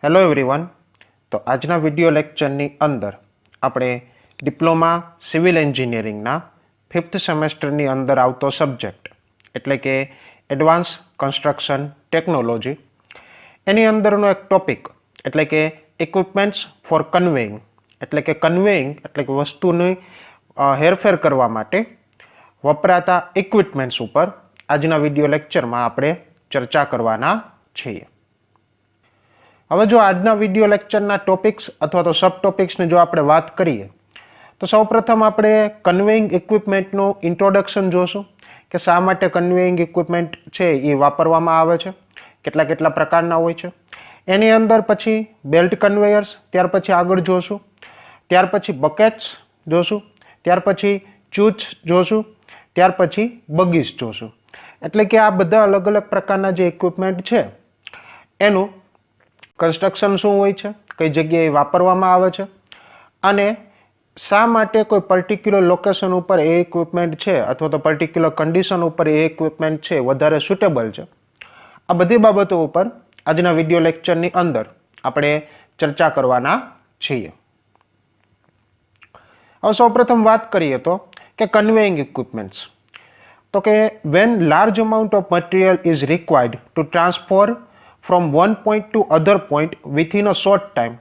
Hello everyone. તો આજના video લેક્ચરની અંદર આપણે ડિપ્લોમા સિવિલ એન્જિનિયરિંગના 5th સેમેસ્ટરની અંદર આવતો સબ્જેક્ટ એટલે કે એડવાન્સ કન્સ્ટ્રક્શન ટેકનોલોજી એની અંદરનો એક ટોપિક એટલે કે ઇક્વિપમેન્ટ્સ ફોર કન્વેઇંગ એટલે કે વસ્તુની હેરફેર કરવા માટે વપરાતા ઇક્વિપમેન્ટ્સ ઉપર આજના વિડીયો લેક્ચરમાં આપણે ચર્ચા કરવાના છીએ. હવે જો આજના વિડીયો લેક્ચરના ટોપિક્સ અથવા તો સબ ટોપિક્સની જો આપણે વાત કરીએ તો સૌપ્રથમ આપણે કન્વેઇંગ ઇક્વિપમેન્ટનું ઇન્ટ્રોડક્શન જોશું કે શા માટે કન્વેઇંગ ઇક્વિપમેન્ટ છે એ વાપરવામાં આવે છે, કેટલા પ્રકારના હોય છે. એની અંદર પછી બેલ્ટ કન્વેયર્સ, ત્યાર પછી આગળ જોશું, ત્યાર પછી બકેટ્સ જોશું, ત્યાર પછી ચૂચ જોશું, ત્યાર પછી બગીસ જોશું. એટલે કે આ બધા અલગ અલગ પ્રકારના જે ઇક્વિપમેન્ટ છે એનું કન્સ્ટ્રક્શન શું હોય છે, કઈ જગ્યાએ વાપરવામાં આવે છે અને શા માટે કોઈ પર્ટિક્યુલર લોકેશન ઉપર એ ઇક્વિપમેન્ટ છે અથવા તો પર્ટિક્યુલર કન્ડિશન ઉપર એ ઇક્વિપમેન્ટ છે વધારે સુટેબલ છે. આ બધી બાબતો ઉપર આજના વિડીયો લેક્ચરની અંદર આપણે ચર્ચા કરવાના છીએ. હવે સૌપ્રથમ વાત કરીએ તો કે કન્વેઇંગ ઇક્વિપમેન્ટ્સ, તો કે when large amount of material is required to transfer from one point to other point within a short time.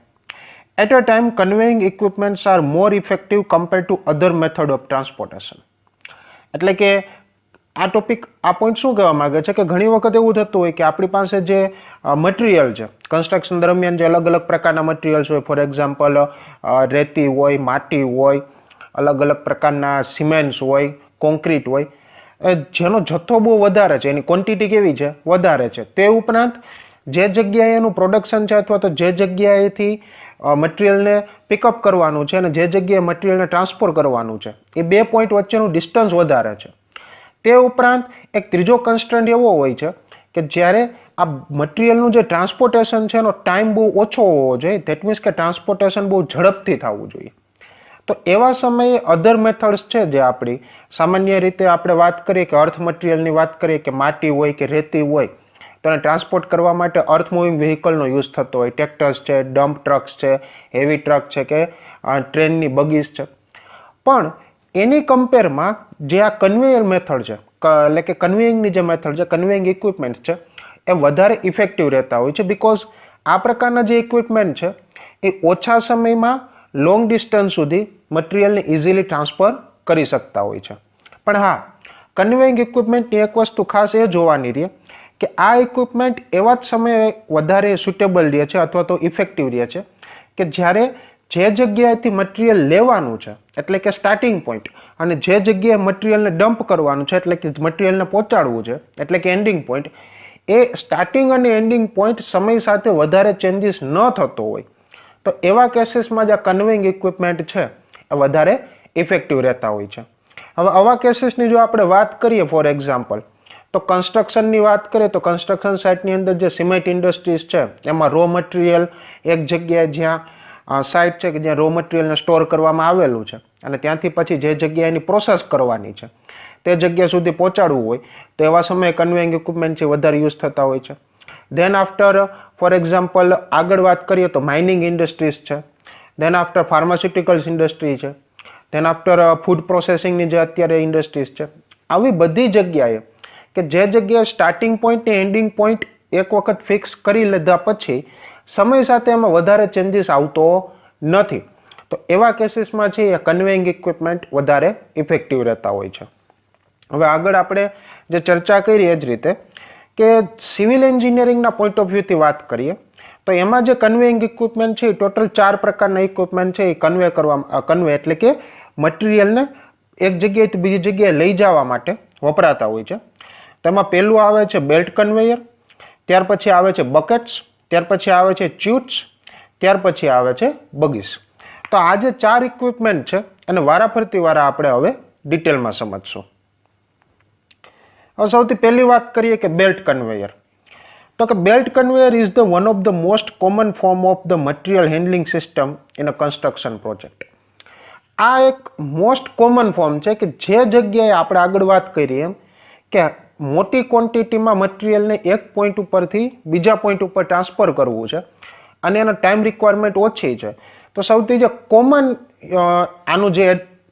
At a time, conveying equipments are more effective compared to other method of transportation. એટલે કે આ topic આ point શું કહેવા માંગે છે કે ઘણી વખત એવું થતું હોય કે આપણી પાસે જે મટીરિયલ છે કન્સ્ટ્રક્શન દરમિયાન જે અલગ અલગ પ્રકારના મટીરિયલ્સ હોય, ફોર એક્ઝામ્પલ રેતી હોય, માટી હોય, અલગ અલગ પ્રકારના સિમેન્ટ્સ હોય, કોન્ક્રીટ હોય, જેનો જથ્થો બહુ વધારે છે, એની ક્વોન્ટિટી કેવી છે, વધારે છે. તે ઉપરાંત જે જગ્યાએ એનું પ્રોડક્શન છે અથવા તો જે જગ્યાએથી મટીરિયલને પિકઅપ કરવાનું છે અને જે જગ્યાએ મટીરિયલને ટ્રાન્સફર કરવાનું છે એ બે પોઈન્ટ વચ્ચેનું ડિસ્ટન્સ વધારે છે. તે ઉપરાંત એક ત્રીજો કન્સ્ટ્રેન્ટ એવો હોય છે કે જ્યારે આ મટીરિયલનું જે ટ્રાન્સપોર્ટેશન છે એનો ટાઈમ બહુ ઓછો હોવો જોઈએ. ધેટ મીન્સ કે ટ્રાન્સપોર્ટેશન બહુ ઝડપથી થવું જોઈએ. તો એવા સમયે અધર મેથડ્સ છે જે આપણી સામાન્ય રીતે આપણે વાત કરીએ કે અર્થ મટીરિયલની વાત કરીએ કે માટી હોય કે રેતી હોય તો એને ટ્રાન્સપોર્ટ કરવા માટે અર્થ મૂવિંગ વ્હીકલનો યુઝ થતો હોય. ટ્રેક્ટર્સ છે, ડમ્પ ટ્રક્સ છે, હેવી ટ્રક છે કે ટ્રેનની બગીસ છે. પણ એની કમ્પેરમાં જે આ કન્વેયર મેથડ છે એટલે કે કન્વેઇંગની જે મેથડ છે, કન્વેઇંગ ઇક્વિપમેન્ટ છે એ વધારે ઇફેક્ટિવ રહેતા હોય છે. બિકોઝ આ પ્રકારના જે ઇક્વિપમેન્ટ છે એ ઓછા સમયમાં લોંગ ડિસ્ટન્સ સુધી મટીરિયલને ઇઝીલી ટ્રાન્સફર કરી શકતા હોય છે. પણ હા, કન્વેઇંગ ઇક્વિપમેન્ટની એક વસ્તુ ખાસ એ જોવાની રહે કે આ ઇક્વિપમેન્ટ એવા જ સમયે વધારે સુટેબલ રહે છે અથવા તો ઇફેક્ટિવ રહે છે કે જ્યારે જે જગ્યાએથી મટીરિયલ લેવાનું છે એટલે કે સ્ટાર્ટિંગ પોઈન્ટ અને જે જગ્યાએ મટીરિયલને ડમ્પ કરવાનું છે એટલે કે મટીરિયલને પહોંચાડવું છે એટલે કે એન્ડિંગ પોઈન્ટ, એ સ્ટાર્ટિંગ અને એન્ડિંગ પોઈન્ટ સમય સાથે વધારે ચેન્જીસ ન થતો હોય તો એવા કેસીસમાં જે કન્વેઇંગ ઇક્વિપમેન્ટ છે એ વધારે ઇફેક્ટિવ રહેતા હોય છે. હવે આવા કેસીસની જો આપણે વાત કરીએ ફોર એક્ઝામ્પલ તો કન્સ્ટ્રક્શનની વાત કરીએ તો કન્સ્ટ્રક્શન સાઇટની અંદર જે સિમેન્ટ ઇન્ડસ્ટ્રીઝ છે એમાં રો મટીરિયલ એક જગ્યાએ જ્યાં સાઇટ છે કે જ્યાં રો મટીરિયલને સ્ટોર કરવામાં આવેલું છે અને ત્યાંથી પછી જે જગ્યાએ એની પ્રોસેસ કરવાની છે તે જગ્યા સુધી પહોંચાડવું હોય તો એવા સમયે કન્વેઇંગ ઇક્વિપમેન્ટ છે વધારે યુઝ થતા હોય છે. ધેન આફ્ટર ફોર એક્ઝામ્પલ આગળ વાત કરીએ તો માઇનિંગ ઇન્ડસ્ટ્રીઝ છે, ધેન આફ્ટર ફાર્માસ્યુટિકલ્સ ઇન્ડસ્ટ્રી છે, ધેન આફ્ટર ફૂડ પ્રોસેસિંગની જે અત્યારે ઇન્ડસ્ટ્રીઝ છે. આવી બધી જગ્યાએ કે જે જગ્યાએ સ્ટાર્ટિંગ પોઈન્ટ ને એન્ડિંગ પોઈન્ટ એક વખત ફિક્સ કરી લીધા પછી સમય સાથે એમાં વધારે ચેન્જીસ આવતો નથી તો એવા કેસીસમાં છે એ કન્વેઇંગ ઇક્વિપમેન્ટ વધારે ઇફેક્ટિવ રહેતા હોય છે. હવે આગળ આપણે જે ચર્ચા કરી એ જ રીતે કે સિવિલ એન્જિનિયરિંગના પોઈન્ટ ઓફ વ્યૂથી વાત કરીએ તો એમાં જે કન્વેઇંગ ઇક્વિપમેન્ટ છે એ ટોટલ 4 પ્રકારના ઇક્વિપમેન્ટ છે એ કન્વે એટલે કે મટીરિયલને એક જગ્યાએથી બીજી જગ્યાએ લઈ જવા માટે વપરાતા હોય છે. તેમાં પહેલું આવે છે બેલ્ટ કન્વેયર, ત્યાર પછી આવે છે બકેટ્સ, ત્યાર પછી આવે છે ચૂટ્સ, ત્યાર પછી આવે છે બગીસ. તો આ જે 4 ઇક્વિપમેન્ટ છે અને વારાફરતી વારા આપણે હવે ડિટેલમાં સમજશું. હવે સૌથી પહેલી વાત કરીએ કે બેલ્ટ કન્વેયર. તો કે belt conveyor is the one of the most common form of the material handling system in a construction project. આ એક મોસ્ટ કોમન ફોર્મ છે કે જે જગ્યાએ આપણે આગળ વાત કરીએ એમ કે મોટી ક્વોન્ટિટીમાં મટીરિયલને એક પોઈન્ટ ઉપરથી બીજા પોઈન્ટ ઉપર ટ્રાન્સફર કરવું છે અને એનો ટાઈમ રિક્વાયરમેન્ટ ઓછી છે, તો સૌથી જે કોમન આનું જે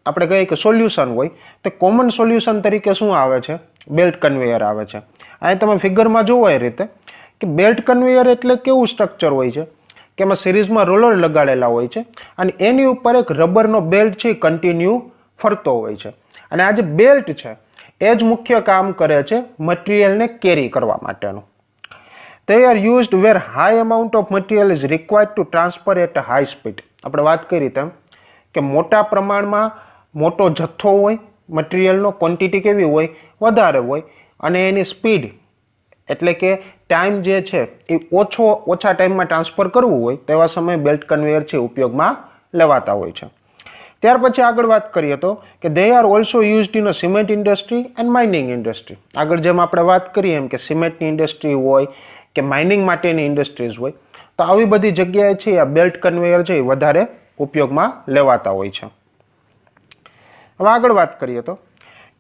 આપણે કહીએ કે સોલ્યુશન હોય, તો કોમન સોલ્યુશન તરીકે શું આવે છે? બેલ્ટ કન્વેયર આવે છે. અહીં તમે ફિગરમાં જુઓ એ રીતે કે બેલ્ટ કન્વેયર એટલે કેવું સ્ટ્રક્ચર હોય છે કે એમાં સિરીઝમાં રોલર લગાડેલા હોય છે અને એની ઉપર એક રબરનો બેલ્ટ છે કન્ટિન્યુ ફરતો હોય છે. અને આ જે બેલ્ટ છે એ જ મુખ્ય કામ કરે છે મટીરિયલને કેરી કરવા માટેનું. They are used where high amount of material is required to transfer at a high speed. આપણે વાત કરી તેમ કે મોટા પ્રમાણમાં મોટો જથ્થો હોય, મટીરિયલનો ક્વોન્ટિટી કેવી હોય? વધારે હોય, અને એની સ્પીડ એટલે કે ટાઈમ જે છે એ ઓછા ટાઈમમાં ટ્રાન્સફર કરવું હોય તેવા સમયે બેલ્ટ કન્વેયર છે ઉપયોગમાં લેવાતા હોય છે. ત્યાર પછી આગળ વાત કરીએ તો કે they are also used in a cement industry and mining industry. આગળ જેમ આપણે વાત કરીએ એમ કે સિમેન્ટની ઇન્ડસ્ટ્રી હોય કે માઇનિંગ માટેની ઇન્ડસ્ટ્રીઝ હોય, તો આવી બધી જગ્યાએ છે આ બેલ્ટ કન્વેયર છે એ વધારે ઉપયોગમાં લેવાતા હોય છે. હવે આગળ વાત કરીએ તો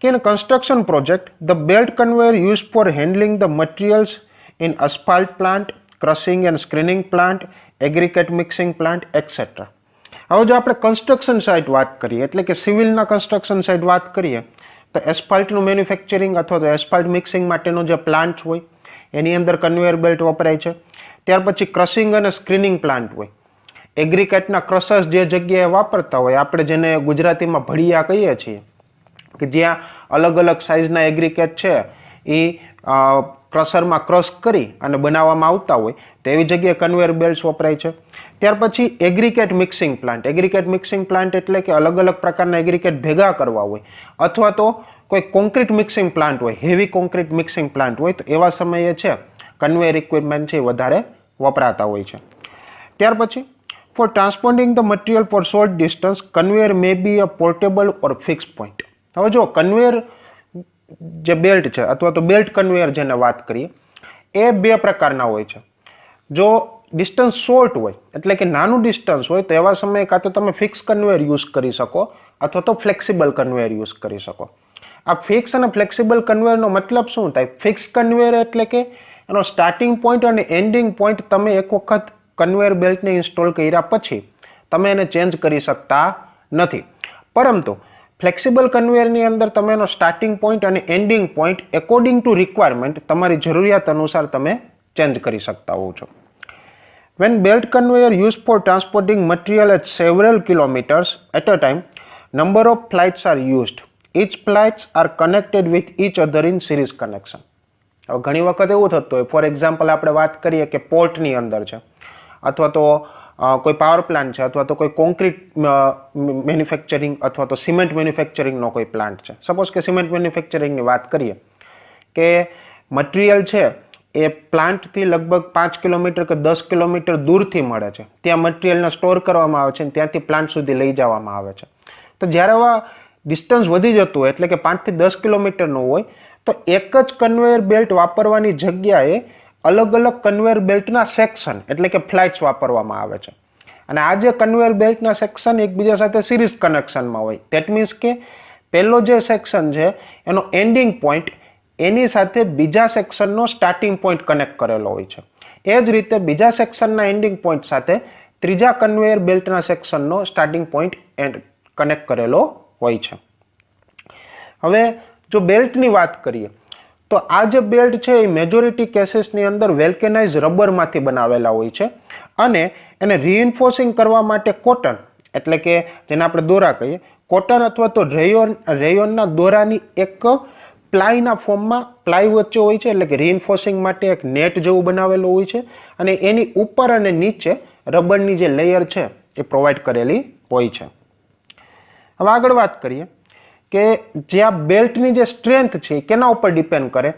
કે in construction project the belt conveyor used for handling the materials in asphalt plant, crushing and screening plant, aggregate mixing plant, etc. હવે જો આપણે કન્સ્ટ્રક્શન સાઇટ વાત કરીએ એટલે કે સિવિલના કન્સ્ટ્રક્શન સાઇટ વાત કરીએ તો એસ્ફાલ્ટનું મેન્યુફેક્ચરિંગ અથવા તો એસ્ફાલ્ટ મિક્સિંગ માટેનો જે પ્લાન્ટ હોય એની અંદર કન્વેયર બેલ્ટ વપરાય છે. ત્યાર પછી ક્રશિંગ અને સ્ક્રીનિંગ પ્લાન્ટ હોય, એગ્રીકેટના ક્રશર્સ જે જગ્યાએ વાપરતા હોય, આપણે જેને ગુજરાતીમાં ભળિયા કહીએ છીએ, કે જ્યાં અલગ અલગ સાઇઝના એગ્રીકેટ છે એ ક્રશરમાં ક્રશ કરી અને બનાવવામાં આવતા હોય, તેવી જગ્યાએ કન્વેયર બેલ્ટ્સ વપરાય છે. ત્યાર પછી aggregate mixing plant. Aggregate mixing plant એટલે કે અલગ અલગ પ્રકારના એગ્રીકેટ ભેગા કરવા હોય, અથવા તો કોઈ કોન્ક્રીટ મિક્સિંગ પ્લાન્ટ હોય, હેવી કોન્ક્રીટ મિક્સિંગ પ્લાન્ટ હોય, તો એવા સમયે છે કન્વેયર ઇક્વિપમેન્ટ છે વધારે વપરાતા હોય છે. ત્યાર પછી for transporting the material for short distance conveyor may be a portable or fix point. હવે જો કન્વેયર જે બેલ્ટ છે અથવા તો બેલ્ટ કન્વેયર જેને વાત કરીએ એ બે પ્રકારના હોય છે. જો ડિસ્ટન્સ શોર્ટ હોય એટલે કે નાનું ડિસ્ટન્સ હોય તો એવા સમયે કાં તો તમે ફિક્સ કન્વેયર યુઝ કરી શકો અથવા તો ફ્લેક્સિબલ કન્વેયર યુઝ કરી શકો. આ ફિક્સ અને ફ્લેક્સિબલ કન્વેયરનો મતલબ શું થાય? ફિક્સ કન્વેયર એટલે કે એનો સ્ટાર્ટિંગ પોઈન્ટ અને એન્ડિંગ પોઈન્ટ તમે એક વખત કન્વેયર બેલ્ટને ઇન્સ્ટોલ કર્યા પછી તમે એને ચેન્જ કરી શકતા નથી. પરંતુ ફ્લેક્સિબલ કન્વેયરની અંદર તમે એનો સ્ટાર્ટિંગ પોઈન્ટ અને ending point according to requirement તમારી જરૂરિયાત અનુસાર તમે ચેન્જ કરી શકતા હોવ છો. When belt conveyor used for transporting material at several kilometers at a time, number of flights are used. Each flights are connected with each other in series connection. હવે ઘણી વખત એવું થતું હોય, ફોર એક્ઝામ્પલ આપણે વાત કરીએ કે પોર્ટની અંદર છે અથવા તો કોઈ પાવર પ્લાન્ટ છે અથવા તો કોઈ કોન્ક્રીટ મેન્યુફેક્ચરિંગ અથવા તો સિમેન્ટ મેન્યુફેક્ચરિંગનો કોઈ પ્લાન્ટ છે. સપોઝ કે સિમેન્ટ મેન્યુફેક્ચરિંગની વાત કરીએ કે મટીરિયલ છે એ પ્લાન્ટથી લગભગ 5 કિલોમીટર કે 10 કિલોમીટર દૂરથી મળે છે, ત્યાં મટીરિયલને સ્ટોર કરવામાં આવે છે અને ત્યાંથી પ્લાન્ટ સુધી લઈ જવામાં આવે છે. તો જ્યારે આવા ડિસ્ટન્સ વધી જતું હોય એટલે કે 5 થી 10 કિલોમીટરનું હોય તો એક જ કન્વેયર બેલ્ટ વાપરવાની જગ્યાએ અલગ અલગ કન્વેયર બેલ્ટના સેક્શન એટલે કે ફ્લાઇટ્સ વાપરવામાં આવે છે. અને આ જે કન્વેયર બેલ્ટના સેક્શન એકબીજા સાથે સિરીઝ કનેક્શનમાં હોય. ધેટ મીન્સ કે પહેલો જે સેક્શન છે એનો એન્ડિંગ પોઈન્ટ એની સાથે બીજા સેક્શનનો સ્ટાર્ટિંગ પોઈન્ટ કનેક્ટ કરેલો હોય છે. એ જ રીતે બીજા સેક્શનના એન્ડિંગ પોઈન્ટ સાથે ત્રીજા કન્વેયર બેલ્ટના સેક્શનનો સ્ટાર્ટિંગ પોઈન્ટ કનેક્ટ કરેલો હોય છે. હવે જો બેલ્ટની વાત કરીએ તો આ જે બેલ્ટ છે એ મેજોરિટી કેસીસની અંદર વેલ્કેનાઇઝ રબરમાંથી બનાવેલા હોય છે અને એને રીઇન્ફોર્સિંગ કરવા માટે કોટન એટલે કે જેને આપણે દોરા કહીએ, કોટન અથવા તો રેયોનના દોરાની એક પ્લાયના ફોર્મમાં પ્લાય વચ્ચે હોય છે એટલે કે રીઇન્ફોર્સિંગ માટે એક નેટ જેવું બનાવેલું હોય છે અને એની ઉપર અને નીચે રબરની જે લેયર છે એ પ્રોવાઈડ કરેલી હોય છે. હવે આગળ વાત કરીએ કે જે આ બેલ્ટની જે સ્ટ્રેન્થ છે એ કેના ઉપર ડિપેન્ડ કરે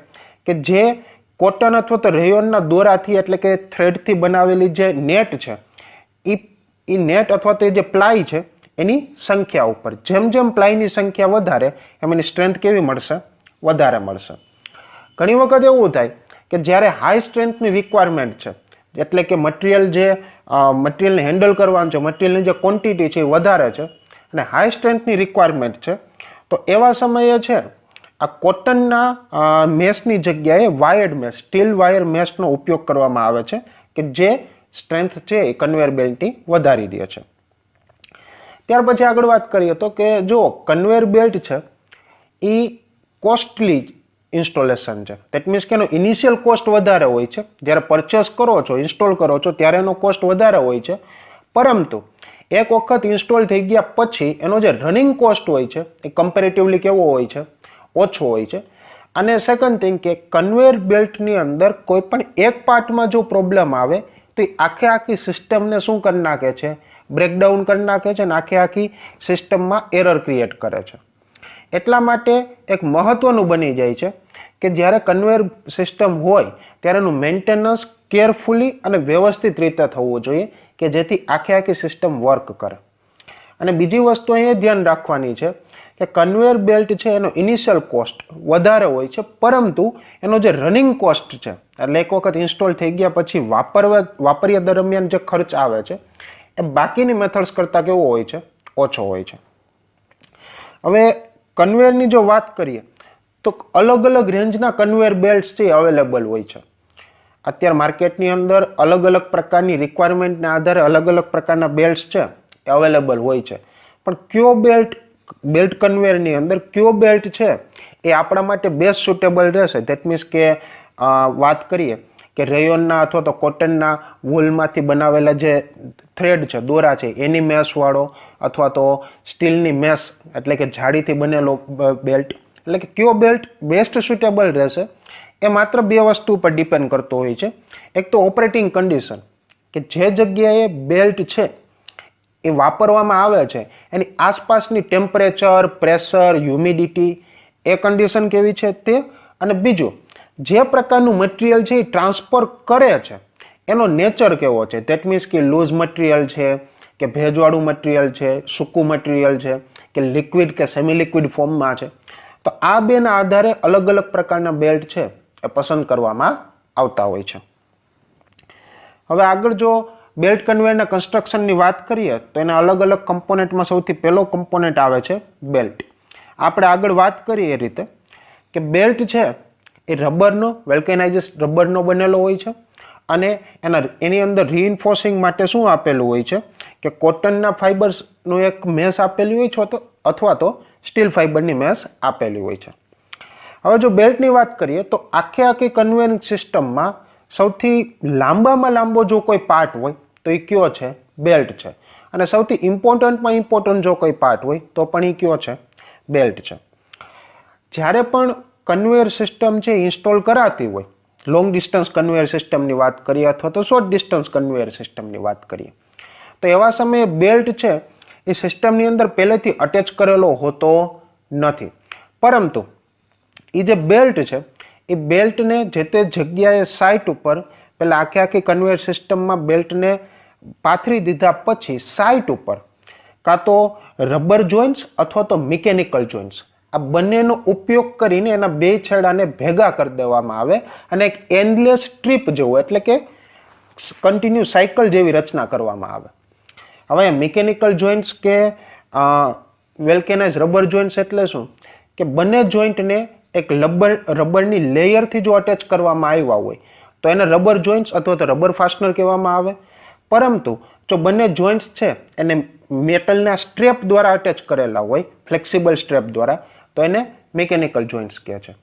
કે જે કોટન અથવા તો રેયોનના દોરાથી એટલે કે થ્રેડથી બનાવેલી જે નેટ છે એ નેટ અથવા તો જે પ્લાય છે એની સંખ્યા ઉપર. જેમ જેમ પ્લાયની સંખ્યા વધારે એમ એની સ્ટ્રેન્થ કેવી મળશે? વધારે મળશે. ઘણી વખત એવું થાય કે જ્યારે હાઈ સ્ટ્રેન્થની રિક્વાયરમેન્ટ છે એટલે કે મટીરિયલને હેન્ડલ કરવાનું છે, મટીરિયલની જે ક્વોન્ટિટી છે એ વધારે છે અને હાઈ સ્ટ્રેન્થની રિક્વાયરમેન્ટ છે, તો એવા સમયે છે આ કોટનના મેશની જગ્યાએ વાયર્ડ મેશ, સ્ટીલ વાયર મેશનો ઉપયોગ કરવામાં આવે છે કે જે સ્ટ્રેન્થ છે એ કન્વેયર બેલ્ટની વધારી દે છે. ત્યાર પછી આગળ વાત કરીએ તો કે જો કન્વેયર બેલ્ટ છે એ કોસ્ટલી ઇન્સ્ટોલેશન છે. દેટ મીન્સ કે એનો ઇનિશિયલ કોસ્ટ વધારે હોય છે. જ્યારે પરચેસ કરો છો, ઇન્સ્ટોલ કરો છો ત્યારે એનો કોસ્ટ વધારે હોય છે, પરંતુ એક વખત ઇન્સ્ટોલ થઈ ગયા પછી એનો જે રનિંગ કોસ્ટ હોય છે એ કમ્પેરેટિવલી કેવો હોય છે? ઓછો હોય છે. અને સેકન્ડ થિંગ કે કન્વેયર બેલ્ટની અંદર કોઈ પણ એક પાર્ટમાં જો પ્રોબ્લેમ આવે તો એ આખી સિસ્ટમને શું કરી નાખે છે? બ્રેકડાઉન કરી નાખે છે અને આખી સિસ્ટમમાં એરર ક્રિએટ કરે છે. એટલા માટે એક મહત્વનું બની જાય છે કે જ્યારે કન્વેયર સિસ્ટમ હોય ત્યારે એનું મેન્ટેનન્સ કેરફુલી અને વ્યવસ્થિત રીતે થવું જોઈએ કે જેથી આખી સિસ્ટમ વર્ક કરે. અને બીજી વસ્તુ અહીંયા ધ્યાન રાખવાની છે કે કન્વેયર બેલ્ટ છે એનો ઇનિશિયલ કોસ્ટ વધારે હોય છે, પરંતુ એનો જે રનિંગ કોસ્ટ છે એટલે એક વખત ઇન્સ્ટોલ થઈ ગયા પછી વાપર્યા દરમિયાન જે ખર્ચ આવે છે એ બાકીની મેથડ્સ કરતાં કેવો હોય છે? ઓછો હોય છે. હવે કન્વેયરની જો વાત કરીએ તો અલગ અલગ રેન્જના કન્વેયર બેલ્ટ્સ છે અવેલેબલ હોય છે. અત્યારે માર્કેટની અંદર અલગ અલગ પ્રકારની રિક્વાયરમેન્ટના આધારે અલગ અલગ પ્રકારના બેલ્ટ્સ છે એ અવેલેબલ હોય છે. પણ કયો બેલ્ટ કન્વેયરની અંદર કયો બેલ્ટ છે એ આપણા માટે બેસ્ટ સુટેબલ રહેશે? ધેટ મીન્સ કે વાત કરીએ કે રેયોનના અથવા તો કોટનના વૂલમાંથી બનાવેલા જે થ્રેડ છે, દોરા છે, એની મેશવાળો અથવા તો સ્ટીલની મેશ એટલે કે જાળીથી બનેલો બેલ્ટ, એટલે કે કયો બેલ્ટ બેસ્ટ સુટેબલ રહેશે એ માત્ર બે વસ્તુ પર ડિપેન્ડ કરતો હોય છે. એક તો ઓપરેટિંગ કન્ડિશન, કે જે જગ્યાએ બેલ્ટ છે એ વાપરવામાં આવે છે એની આસપાસની ટેમ્પરેચર, પ્રેશર, હ્યુમિડિટી એ કન્ડિશન કેવી છે તે, અને બીજું જે પ્રકારનું મટીરિયલ છે એ ટ્રાન્સફર કરે છે એનો નેચર કેવો છે. ધેટ મીન્સ કે લૂઝ મટીરિયલ છે કે ભેજવાળું મટીરિયલ છે, સૂકું મટીરિયલ છે કે લિક્વિડ કે સેમી લિક્વિડ ફોર્મમાં છે. તો આ બેના આધારે અલગ અલગ પ્રકારના બેલ્ટ છે એ પસંદ કરવામાં આવતા હોય છે. હવે આગળ જો બેલ્ટ કન્વેયરના કન્સ્ટ્રક્શનની વાત કરીએ તો એના અલગ અલગ કમ્પોનેન્ટમાં સૌથી પહેલો કમ્પોનેન્ટ આવે છે બેલ્ટ. આપણે આગળ વાત કરીએ એ રીતે કે બેલ્ટ છે એ રબરનો, વેલ્કેનાઇઝ્ડ રબરનો બનેલો હોય છે અને એની અંદર રીઇન્ફોર્સિંગ માટે શું આપેલું હોય છે કે કોટનના ફાઇબર્સનું એક મેશ આપેલી હોય છે અથવા તો સ્ટીલ ફાઇબરની મેશ આપેલી હોય છે. હવે જો બેલ્ટની વાત કરીએ તો આખી કન્વેયર સિસ્ટમમાં સૌથી લાંબામાં લાંબો જો કોઈ પાર્ટ હોય તો એ કયો છે? બેલ્ટ છે. અને સૌથી ઇમ્પોર્ટન્ટ જો કોઈ પાર્ટ હોય તો પણ એ કયો છે? બેલ્ટ છે. જ્યારે પણ કન્વેયર સિસ્ટમ છે ઇન્સ્ટોલ કરાતી હોય, લોંગ ડિસ્ટન્સ કન્વેયર સિસ્ટમની વાત કરીએ અથવા તો શોર્ટ ડિસ્ટન્સ કન્વેયર સિસ્ટમની વાત કરીએ તો એવા સમયે બેલ્ટ છે એ સિસ્ટમની અંદર પહેલેથી અટેચ કરેલો હોતો નથી, પરંતુ એ જે બેલ્ટ છે એ બેલ્ટને જે તે જગ્યાએ સાઇટ ઉપર પહેલાં આખી કન્વેયર સિસ્ટમમાં બેલ્ટને પાથરી દીધા પછી સાઇટ ઉપર કાં તો રબર જોઇન્ટ્સ અથવા તો મિકેનિકલ જોઇન્ટ્સ આ બંનેનો ઉપયોગ કરીને એના બે છેડાને ભેગા કરી દેવામાં આવે અને એક એન્ડલેસ સ્ટ્રીપ જેવું એટલે કે કન્ટિન્યુ સાયકલ જેવી રચના કરવામાં આવે. હવે મિકેનિકલ જોઇન્ટ્સ કે વેલ્કેનાઇઝ રબર જોઇન્ટ્સ એટલે શું કે બંને જોઇન્ટને એક રબરની લેયરથી જો અટેચ કરવામાં આવ્યા હોય તો એને રબર જોઇન્ટ્સ અથવા તો રબર ફાસ્ટનર કહેવામાં આવે. પરંતુ જો બંને જોઇન્ટ્સ છે એને મેટલના સ્ટ્રેપ દ્વારા અટેચ કરેલા હોય, ફ્લેક્સિબલ સ્ટ્રેપ દ્વારા, તો એને મિકેનિકલ જોઇન્ટ્સ કહે છે.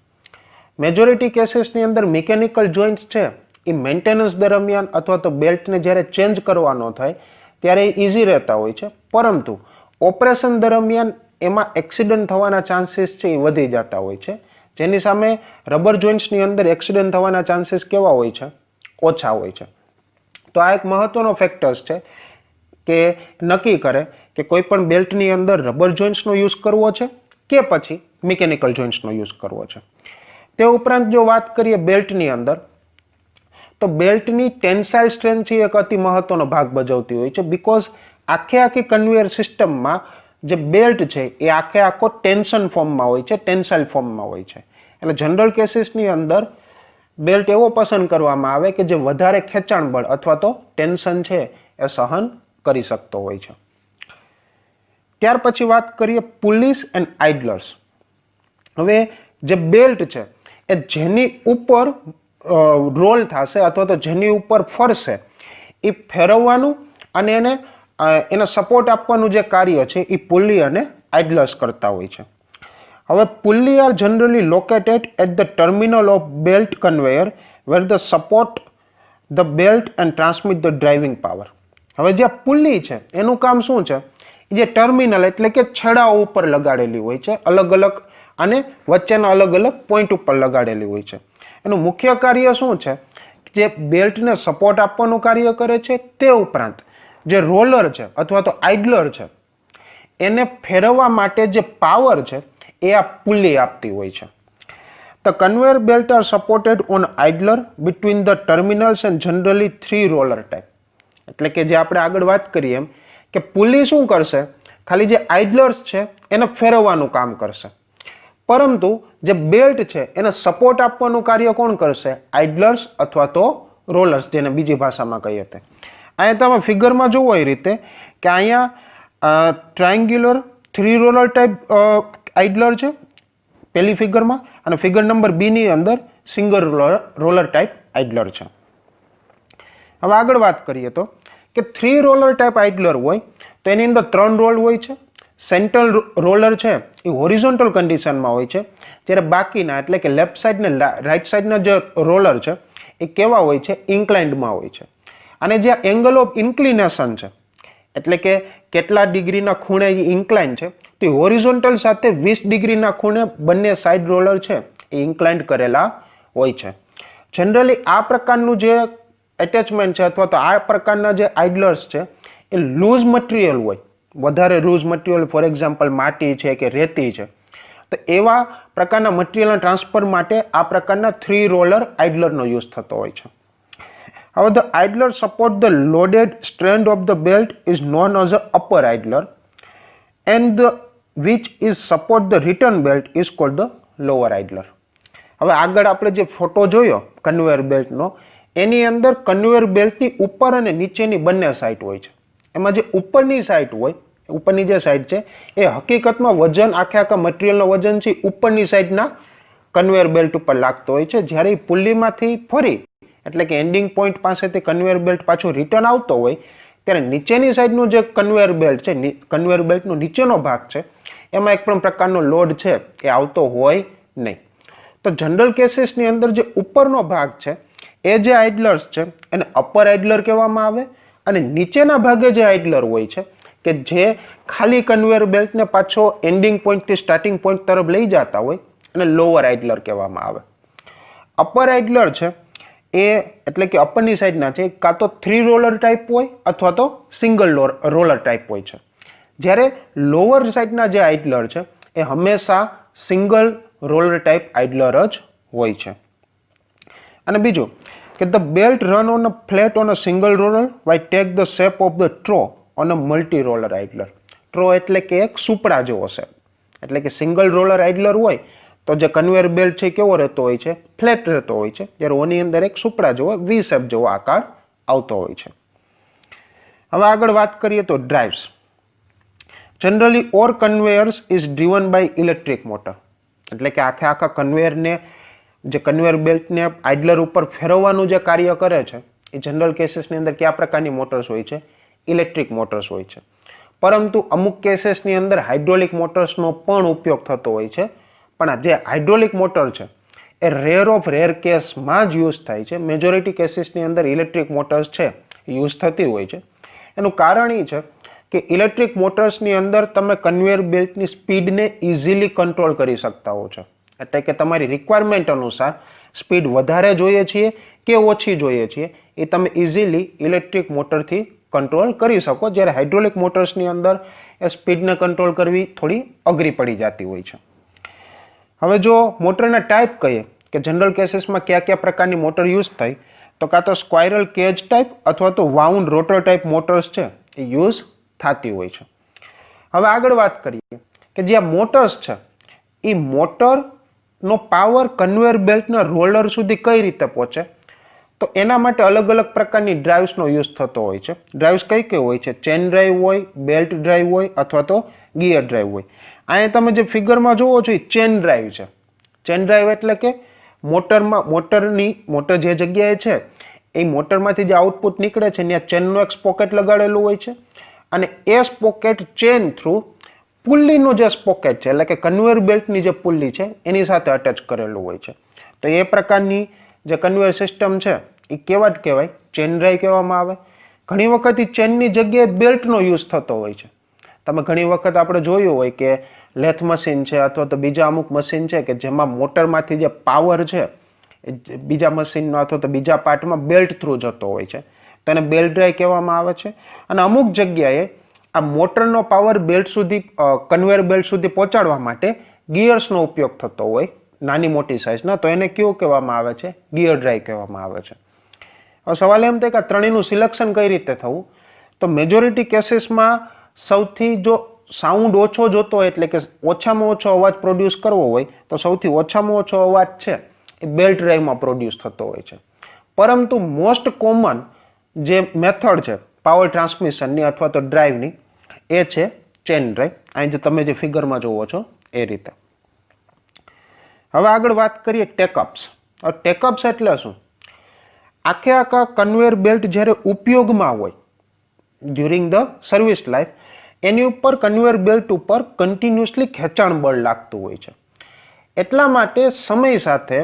મેજોરિટી કેસીસની અંદર મિકેનિકલ જોઇન્ટ્સ છે એ મેન્ટેનન્સ દરમિયાન અથવા તો બેલ્ટને જ્યારે ચેન્જ કરવાનો થાય ત્યારે ઇઝી રહેતા હોય છે, પરંતુ ઓપરેશન દરમિયાન એમાં એક્સિડન્ટ થવાના ચાન્સીસ છે એ વધી જતા હોય છે, જેની સામે રબર જોઇન્ટ્સની અંદર એક્સિડન્ટ થવાના ચાન્સીસ કેવા હોય છે? ઓછા હોય છે. તો આ એક મહત્વનો ફેક્ટર્સ છે કે નક્કી કરે કે કોઈ પણ બેલ્ટની અંદર રબર જોઇન્ટ્સનો યુઝ કરવો છે કે પછી મિકેનિકલ જોઇન્ટ્સનો યુઝ કરવો છે. તે ઉપરાંત જો વાત કરીએ બેલ્ટની અંદર તો બેલ્ટની ટેન્સાઇલ સ્ટ્રેન્થ છે એક અતિ મહત્વનો ભાગ ભજવતી હોય છે, બીકોઝ આખી કન્વેયર સિસ્ટમમાં જે બેલ્ટ છે એ આખો ટેન્શન ફોર્મમાં હોય છે, ટેન્સાઇલ ફોર્મમાં હોય છે. એટલે જનરલ કેસીસની અંદર બેલ્ટ એવો પસંદ કરવામાં આવે કે જે વધારે ખેંચાણ બળ અથવા તો ટેન્શન છે એ સહન કરી શકતો હોય છે. ત્યાર પછી વાત કરીએ પુલીસ એન્ડ આઇડલર્સ. હવે જે બેલ્ટ છે એ જેની ઉપર રોલ થશે અથવા તો જેની ઉપર ફરશે એ ફેરવવાનું અને એને સપોર્ટ આપવાનું જે કાર્ય છે એ પુલ્લી અને આઇડલર્સ કરતા હોય છે. હવે pulley are generally located at the terminal of belt conveyor where the support the belt and transmit the driving power. હવે જે પુલ્લી છે એનું કામ શું છે? જે ટર્મિનલ એટલે કે છેડાઓ ઉપર લગાડેલી હોય છે, અલગ અલગ અને વચ્ચેના અલગ અલગ પોઈન્ટ ઉપર લગાડેલી હોય છે. એનું મુખ્ય કાર્ય શું છે? જે બેલ્ટને સપોર્ટ આપવાનું કાર્ય કરે છે. તે ઉપરાંત જે રોલર છે અથવા તો આઇડલર છે એને ફેરવવા માટે જે પાવર છે એ આ પુલ્લી આપતી હોય છે. The conveyor belt are supported on idler between the terminals and generally 3 roller type. એટલે કે જે આપણે આગળ વાત કરીએ એમ કે પુલ્લી શું કરશે? ખાલી જે આઇડલર્સ છે એને ફેરવવાનું કામ કરશે, પરંતુ જે બેલ્ટ છે એને સપોર્ટ આપવાનું કાર્ય કોણ કરશે? આઇડલર્સ અથવા તો રોલર્સ, જેને બીજી ભાષામાં કહીએ તે. અહીંયા તમે ફિગરમાં જોવો એ રીતે કે અહીંયા ટ્રાયંગ્યુલર 3 રોલર ટાઈપ આઇડલર છે પહેલી ફિગરમાં, અને ફિગર નંબર બી ની અંદર સિંગલ રોલર ટાઈપ આઇડલર છે. હવે આગળ વાત કરીએ તો કે 3 રોલર ટાઈપ આઇડલર હોય તો એની અંદર 3 રોલ હોય છે. સેન્ટ્રલ રોલર છે એ હોરિઝોન્ટલ કન્ડિશનમાં હોય છે, જ્યારે બાકીના એટલે કે લેફ્ટ સાઈડ ને રાઈટ સાઈડના જે રોલર છે એ કેવા હોય છે? ઇન્ક્લાઇન્ડમાં હોય છે. અને જે એંગલ ઓફ ઇન્ક્લિનેશન છે એટલે કે કેટલા ડિગ્રીના ખૂણે એ ઇન્ક્લાઇન છે, તો હોરિઝોન્ટલ સાથે 20 ડિગ્રીના ખૂણે બંને સાઇડ રોલર છે એ ઇન્ક્લાઇન્ડ કરેલા હોય છે. જનરલી આ પ્રકારનું જે એટેચમેન્ટ છે અથવા તો આ પ્રકારના જે આઇડલર્સ છે એ લૂઝ મટીરિયલ હોય, વધારે લૂઝ મટીરિયલ, ફોર એક્ઝામ્પલ માટી છે કે રેતી છે, તો એવા પ્રકારના મટીરિયલના ટ્રાન્સફર માટે આ પ્રકારના 3 રોલર આઇડલરનો યુઝ થતો હોય છે. હવે the idler support the loaded strand of the belt is known as a upper idler, and which is support the return belt is called the lower idler. હવે આગળ આપણે જે ફોટો જોયો કન્વેયર બેલ્ટનો, એની અંદર કન્વેયર બેલ્ટની ઉપર અને નીચેની બંને સાઈડ હોય છે. એમાં જે ઉપરની સાઈડ હોય, ઉપરની જે સાઈડ છે એ હકીકતમાં વજન આખા મટીરિયલનો વજન છે ઉપરની સાઈડના કન્વેયર બેલ્ટ ઉપર લાગતો હોય છે. જ્યારે એ પુલ્લીમાંથી ફરી એટલે કે એન્ડિંગ પોઈન્ટ પાસેથી કન્વેયર બેલ્ટ પાછું રિટર્ન આવતો હોય ત્યારે નીચેની સાઈડનું જે કન્વેયર બેલ્ટ છે, કન્વેયર બેલ્ટનો નીચેનો ભાગ છે, એમાં એક પણ પ્રકારનો લોડ છે એ આવતો હોય નહીં. તો જનરલ કેસીસની અંદર જે ઉપરનો ભાગ છે એ જે આઇડલર્સ છે એને અપર આઇડલર કહેવામાં આવે, અને નીચેના ભાગે જે આઇડલર હોય છે કે જે ખાલી કન્વેયર બેલ્ટને પાછો એન્ડિંગ પોઈન્ટથી સ્ટાર્ટિંગ પોઈન્ટ તરફ લઈ જતા હોય અને લોઅર આઇડલર કહેવામાં આવે. અપર આઇડલર છે એ એટલે કે અપરની સાઈડના છે કાં તો 3 રોલર ટાઈપ હોય અથવા તો સિંગલ રોલર ટાઈપ હોય છે, જ્યારે લોઅર સાઈડના જે આઇડલર છે એ હંમેશા સિંગલ રોલર ટાઈપ આઇડલર જ હોય છે. અને બીજું કે the belt run on a flat on a single roller why take the shape of the trough on a multi roller idler. Trough એટલે કે એક સુપડા જેવો શેપ, એટલે કે સિંગલ રોલર આઇડલર હોય તો જે કન્વેયર બેલ્ટ છે કેવો રહેતો હોય છે? ફ્લેટ રહેતો હોય છે, જ્યારે ઓની અંદર એક સુપડા જેવો વી શેપ જેવો આકાર આવતો હોય છે. હવે આગળ વાત કરીએ તો drives. Generally or conveyors is driven by electric motor, એટલે કે આખા કન્વેયરને જે કન્વેયર બેલ્ટને આઇડલર ઉપર ફેરવવાનું જે કાર્ય કરે છે એ જનરલ કેસીસની અંદર કયા પ્રકારની મોટર્સ હોય છે? ઇલેક્ટ્રિક મોટર્સ હોય છે. પરંતુ અમુક કેસીસની અંદર હાઇડ્રોલિક મોટર્સનો પણ ઉપયોગ થતો હોય છે, પણ જે હાઇડ્રોલિક મોટર છે એ રેર ઓફ રેર કેસમાં જ યુઝ થાય છે. મેજોરિટી કેસીસની અંદર ઇલેક્ટ્રિક મોટર્સ છે યુઝ થતી હોય છે. એનું કારણ એ છે કે ઇલેક્ટ્રિક મોટર્સની અંદર તમે કન્વેયર બેલ્ટની સ્પીડને ઇઝીલી કંટ્રોલ કરી શકતા હો છો, એટલે કે તમારી રિક્વાયરમેન્ટ અનુસાર સ્પીડ વધારે જોઈએ છીએ કે ઓછી જોઈએ છીએ એ તમે ઇઝીલી ઇલેક્ટ્રિક મોટરથી કંટ્રોલ કરી શકો, જ્યારે હાઇડ્રોલિક મોટર્સની અંદર એ સ્પીડને કંટ્રોલ કરવી થોડી અઘરી પડી જતી હોય છે. હવે જો મોટરના ટાઈપ કહીએ કે જનરલ કેસીસમાં કયા કયા પ્રકારની મોટર યુઝ થાય, તો કાં તો સ્ક્વાયરલ કેજ ટાઈપ અથવા તો વાઉન્ડ રોટર ટાઈપ મોટર્સ છે એ યુઝ થતી હોય છે. હવે આગળ વાત કરીએ કે જે મોટર્સ છે એ મોટરનો પાવર કન્વેયર બેલ્ટના રોલર સુધી કઈ રીતે પહોંચે, તો એના માટે અલગ અલગ પ્રકારની ડ્રાઇવ્સનો યુઝ થતો હોય છે. ડ્રાઇવ્સ કઈ કઈ હોય છે? ચેન ડ્રાઈવ હોય, બેલ્ટ ડ્રાઈવ હોય અથવા તો ગિયર ડ્રાઈવ હોય. અહીંયા તમે જે ફિગરમાં જોવો છો એ ચેન ડ્રાઈવ છે. ચેન ડ્રાઈવ એટલે કે મોટર જે જગ્યાએ છે એ મોટરમાંથી જે આઉટપુટ નીકળે છે ત્યાં ચેનનો એક સ્પોકેટ લગાડેલું હોય છે અને એ સ્પોકેટ ચેન થ્રુ પુલ્લીનું જે સ્પોકેટ છે એટલે કે કન્વેયર બેલ્ટની જે પુલ્લી છે એની સાથે અટેચ કરેલું હોય છે. તો એ પ્રકારની જે કન્વેયર સિસ્ટમ છે એ કેવા કહેવાય? ચેન ડ્રાઈવ કહેવામાં આવે. ઘણી વખત એ ચેનની જગ્યાએ બેલ્ટનો યુઝ થતો હોય છે. તમે ઘણી વખત આપણે જોયું હોય કે લેથ મશીન છે અથવા તો બીજા અમુક મશીન છે કે જેમાં મોટરમાંથી જે પાવર છે બીજા મશીનનો અથવા તો બીજા પાર્ટમાં બેલ્ટ થ્રુ જતો હોય છે, તો એને બેલ્ટ ડ્રાઈવ કહેવામાં આવે છે. અને અમુક જગ્યાએ આ મોટરનો પાવર બેલ્ટ સુધી કન્વેયર બેલ્ટ સુધી પહોંચાડવા માટે ગિયર્સનો ઉપયોગ થતો હોય નાની મોટી સાઇઝના, તો એને કેવું કહેવામાં આવે છે? ગિયર ડ્રાઈવ કહેવામાં આવે છે. હવે સવાલ એમ થાય કે આ ત્રણેયનું સિલેક્શન કઈ રીતે થવું? તો મેજોરિટી કેસીસમાં સૌથી જો સાઉન્ડ ઓછો જોતો હોય એટલે કે ઓછામાં ઓછો અવાજ પ્રોડ્યુસ કરવો હોય તો સૌથી ઓછામાં ઓછો અવાજ છે એ બેલ્ટ ડ્રાઈવમાં પ્રોડ્યુસ થતો હોય છે. પરંતુ મોસ્ટ કોમન જે મેથડ છે પાવર ટ્રાન્સમિશનની અથવા તો ડ્રાઈવની એ છે ચેન ડ્રાઈવ. અહીં જે તમે જે ફિગરમાં જોવો છો એ રીતે. હવે આગળ વાત કરીએ ટેકઅપ્સ. ટેકઅપ્સ એટલે શું? આખે આખા કન્વેયર બેલ્ટ જ્યારે ઉપયોગમાં હોય ડ્યુરિંગ ધ સર્વિસ લાઈફ એની ઉપર કન્વેયર બેલ્ટ ઉપર કન્ટિન્યુઅસલી ખેંચાણ બળ લાગતું હોય છે. એટલા માટે સમય સાથે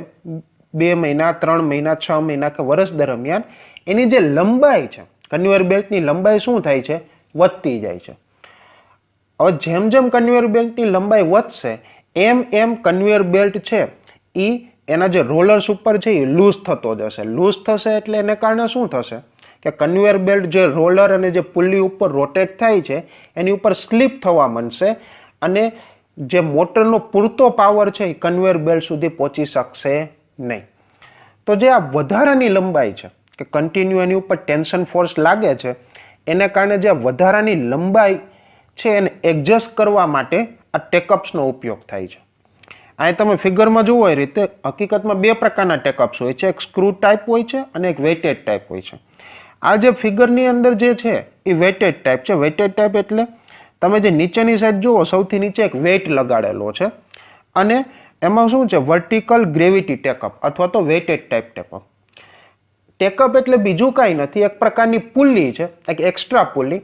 2 મહિના 3 મહિના 6 મહિના કે વર્ષ દરમિયાન એની જે લંબાઈ છે કન્વેયર બેલ્ટની લંબાઈ શું થાય છે? વધતી જાય છે. હવે જેમ જેમ કન્વેયર બેલ્ટની લંબાઈ વધશે એમ એમ કન્વેયર બેલ્ટ છે એ એના જે રોલર્સ ઉપર છે એ લૂઝ થતો જશે. લૂઝ થશે એટલે એને કારણે શું થશે કે કન્વેયર બેલ્ટ જે રોલર અને જે પુલ્લી ઉપર રોટેટ થાય છે એની ઉપર સ્લીપ થવા માંડશે અને જે મોટરનો પૂરતો પાવર છે એ કન્વેયર બેલ્ટ સુધી પહોંચી શકશે નહીં. તો જે આ વધારાની લંબાઈ છે કે કન્ટિન્યુ એની ઉપર ટેન્શન ફોર્સ લાગે છે એને કારણે જે વધારાની લંબાઈ છે એને એડજસ્ટ કરવા માટે આ ટેકઅપ્સનો ઉપયોગ થાય છે. અહીં તમે ફિગરમાં જુઓ એ રીતે હકીકતમાં 2 પ્રકારના ટેકઅપ્સ હોય છે. એક સ્ક્રૂ ટાઈપ હોય છે અને એક વેઇટેડ ટાઈપ હોય છે. આ જે ફિગરની અંદર જે છે એ વેઇટેડ ટાઈપ છે. વેઇટેડ ટાઈપ એટલે તમે જે નીચેની સાઈડ જુઓ સૌથી નીચે એક વેઇટ લગાડેલો છે અને એમાં શું છે? વર્ટિકલ ગ્રેવિટી ટેકઅપ અથવા તો વેઇટેડ ટાઈપ ટેકઅપ. ટેકઅપ એટલે બીજું કાંઈ નથી, એક પ્રકારની પુલ્લી છે, એક એક્સ્ટ્રા પુલ્લી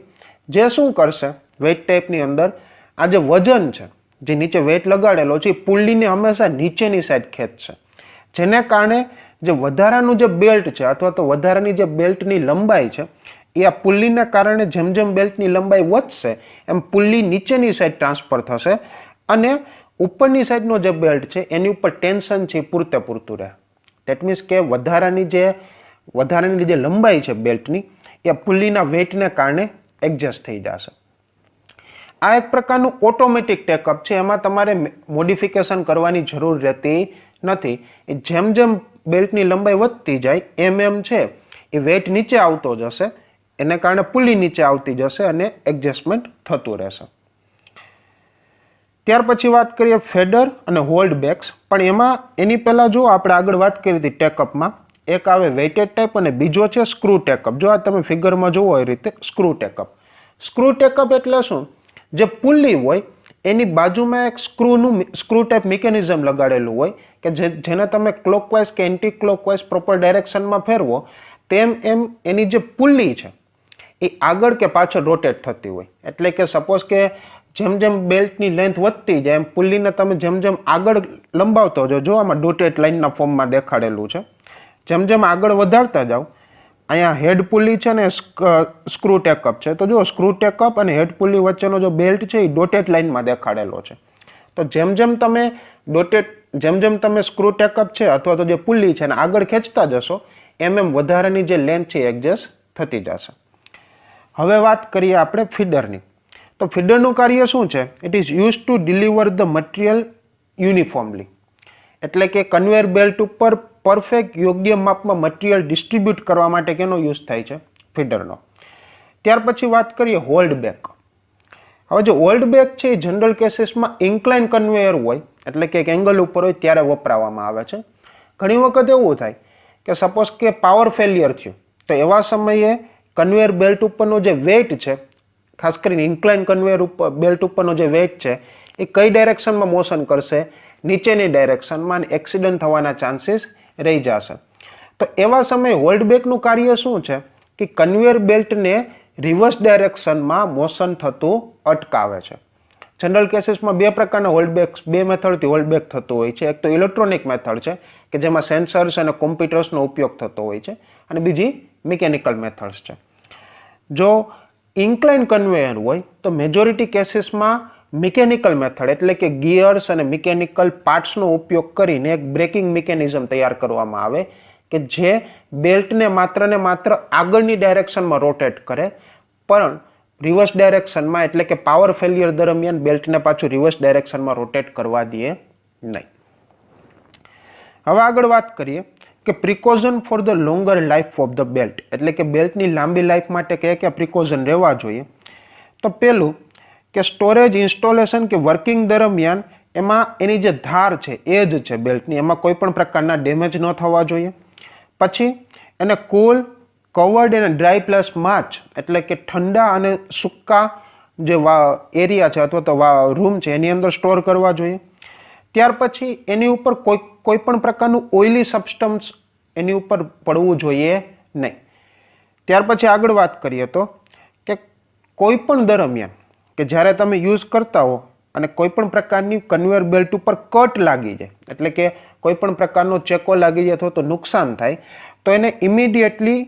જે શું કરશે વેઇટ ટાઈપની અંદર આ જે વજન છે જે નીચે વેઇટ લગાડેલો છે એ પુલ્લીને હંમેશા નીચેની સાઈડ ખેંચશે, જેને કારણે જે વધારાનું જે બેલ્ટ છે અથવા તો વધારાની જે બેલ્ટની લંબાઈ છે એ આ પુલ્લીને કારણે જેમ જેમ બેલ્ટની લંબાઈ વધશે એમ પુલ્લી નીચેની સાઈડ ટ્રાન્સફર થશે અને ઉપરની સાઈડનો જે બેલ્ટ છે એની ઉપર ટેન્શન છે પૂરતે પૂરતું રહે. દેટ મીન્સ કે વધારાની જે લંબાઈ છે બેલ્ટની એ પુલ્લીના વેઇટને કારણે એડજસ્ટ થઈ જશે. આ એક પ્રકારનું ઓટોમેટિક ટેકઅપ છે. એમાં તમારે મોડિફિકેશન કરવાની જરૂર રહેતી નથી. એ જેમ જેમ બેલ્ટની લંબાઈ વધતી જાય એમ એમ છે એ વેઇટ નીચે આવતો જશે, એને કારણે પુલ્લી નીચે આવતી જશે અને એડજસ્ટમેન્ટ થતું રહેશે. ત્યાર પછી વાત કરીએ ફેડર અને હોલ્ડ બેક્સ. પણ એમાં એની પહેલાં જો આપણે આગળ વાત કરી હતી ટેકઅપમાં એક આવે વેઇટેડ ટાઈપ અને બીજો છે સ્ક્રૂ ટેકઅપ. જો આ તમે ફિગરમાં જોવો એ રીતે સ્ક્રૂ ટેકઅપ. સ્ક્રૂ ટેકઅપ એટલે શું? જે પુલ્લી હોય એની બાજુમાં એક સ્ક્રૂ ટાઈપ મિકેનિઝમ લગાડેલું હોય કે જેને તમે ક્લોકવાઇઝ કે એન્ટી ક્લોકવાઇઝ પ્રોપર ડાયરેક્શનમાં ફેરવો તેમ એમ એની જે પુલ્લી છે એ આગળ કે પાછળ રોટેટ થતી હોય. એટલે કે સપોઝ કે જેમ જેમ બેલ્ટની લેન્થ વધતી જાય એમ પુલ્લીને તમે જેમ જેમ આગળ લંબાવતો જો આમાં ડોટેડ લાઇનના ફોર્મમાં દેખાડેલું છે, જેમ જેમ આગળ વધારતા જાઓ અહીંયા હેડ પુલ્લી છે ને સ્ક્રૂ ટેકઅપ છે. તો જો સ્ક્રૂ ટેકઅપ અને હેડ પુલ્લી વચ્ચેનો જો બેલ્ટ છે એ ડોટેડ લાઇનમાં દેખાડેલો છે. તો જેમ જેમ તમે સ્ક્રૂ ટેકઅપ છે અથવા તો જે પુલ્લી છે ને આગળ ખેંચતા જશો એમ એમ વધારાની જે લેન્થ છે એડજસ્ટ થતી જશે. હવે વાત કરીએ આપણે ફીડરની. તો ફીડરનું કાર્ય શું છે? It is use to deliver the material uniformly. એટલે કે કન્વેયર બેલ્ટ ઉપર પરફેક્ટ યોગ્ય માપમાં મટીરિયલ ડિસ્ટ્રીબ્યુટ કરવા માટે કેનો યુઝ થાય છે? ફીડરનો. ત્યાર પછી વાત કરીએ હોલ્ડ બેક. હવે જે હોલ્ડ બેક છે એ જનરલ કેસીસમાં ઇન્ક્લાઇન કન્વેયર હોય એટલે કે એક એંગલ ઉપર હોય ત્યારે વપરાવામાં આવે છે. ઘણી વખત એવું થાય કે સપોઝ કે પાવર ફેલિયર થયું તો એવા સમયે કન્વેયર બેલ્ટ ઉપરનો જે વેઇટ છે, ખાસ કરીને ઇન્ક્લાઇન કન્વેયર બેલ્ટ ઉપરનો જે વેઇટ છે એ કઈ ડાયરેક્શનમાં મોશન કરશે? નીચેની ડાયરેક્શનમાં, એક્સિડન્ટ થવાના ચાન્સીસ રહી જશે. તો એવા સમયે હોલ્ડ બેકનું કાર્ય શું છે કે કન્વેયર બેલ્ટને રિવર્સ ડાયરેક્શનમાં મોશન થતું અટકાવે છે. જનરલ કેસીસમાં બે પ્રકારના હોલ્ડ બેક, બે મેથડથી હોલ્ડ બેક થતું હોય છે. એક તો ઇલેક્ટ્રોનિક મેથડ છે કે જેમાં સેન્સર્સ અને કોમ્પ્યુટર્સનો ઉપયોગ થતો હોય છે, અને બીજી મિકેનિકલ મેથડ્સ છે. જો ઇન્ક્લાઇન કન્વેયર હોય તો મેજોરિટી કેસીસમાં મિકેનિકલ મેથડ એટલે કે ગિયર્સ અને મિકેનિકલ પાર્ટ્સનો ઉપયોગ કરીને એક બ્રેકિંગ મિકેનિઝમ તૈયાર કરવામાં આવે કે જે બેલ્ટને ને માત્ર આગળની ડાયરેક્શનમાં રોટેટ કરે, પણ રિવર્સ ડાયરેક્શનમાં એટલે કે પાવર ફેલિયર દરમિયાન બેલ્ટને પાછું રિવર્સ ડાયરેક્શનમાં રોટેટ કરવા દે નહીં. હવે આગળ વાત કરીએ કે precaution for the longer life of the belt એટલે કે બેલ્ટની લાંબી લાઈફ માટે કયા કયા પ્રિકોઝન રહેવા જોઈએ. તો પહેલું કે સ્ટોરેજ ઇન્સ્ટોલેશન કે વર્કિંગ દરમિયાન એમાં એની જે ધાર છે, એજ છે બેલ્ટની, એમાં કોઈ પણ પ્રકારના ડેમેજ ન થવા જોઈએ. પછી એને કુલ, કવર્ડ અને ડ્રાય પ્લસ માર્ચ એટલે કે ઠંડા અને સૂકા જે એરિયા છે અથવા તો રૂમ છે એની અંદર સ્ટોર કરવા જોઈએ. ત્યાર પછી એની ઉપર કોઈ પણ પ્રકારનું ઓઇલી સબસ્ટન્સ એની ઉપર પડવું જોઈએ નહીં. ત્યાર પછી આગળ વાત કરીએ તો કે કોઈ પણ દરમિયાન કે જ્યારે તમે યુઝ કરતા હો અને કોઈ પણ પ્રકારની કન્વેયર બેલ્ટ ઉપર કટ લાગી જાય એટલે કે કોઈ પણ પ્રકારનો ચેકો લાગી જાય અથવા તો નુકસાન થાય તો એને ઇમિડિયેટલી